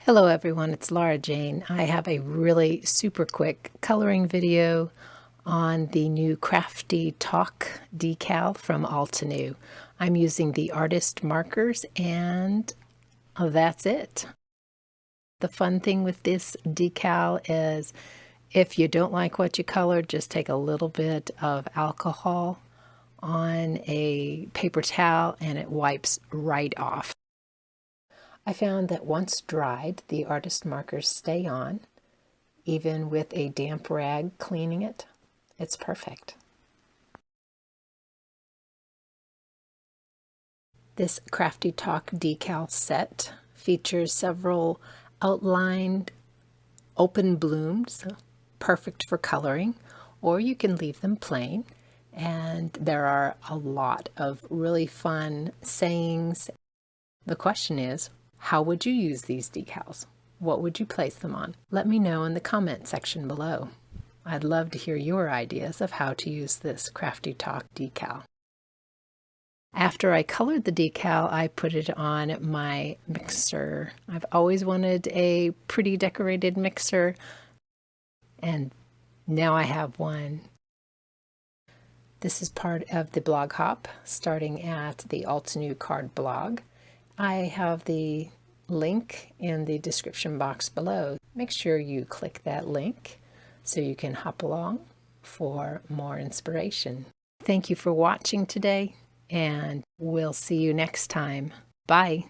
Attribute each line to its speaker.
Speaker 1: Hello everyone, it's Laura Jane. I have a really super quick coloring video on the new Crafty Talk Decal from Altenew. I'm using the artist markers and that's it. The fun thing with this decal is if you don't like what you colored, just take a little bit of alcohol on a paper towel and it wipes right off. I found that once dried, the artist markers stay on, even with a damp rag cleaning it. It's perfect. This Crafty Talk Decal Set features several outlined open blooms, perfect for coloring, or you can leave them plain. And there are a lot of really fun sayings. The question is, how would you use these decals? What would you place them on? Let me know in the comment section below. I'd love to hear your ideas of how to use this Crafty Talk decal. After I colored the decal, I put it on my mixer. I've always wanted a pretty decorated mixer, and now I have one. This is part of the blog hop, starting at the Altenew card blog. I have the link in the description box below. Make sure you click that link so you can hop along for more inspiration. Thank you for watching today, and we'll see you next time. Bye.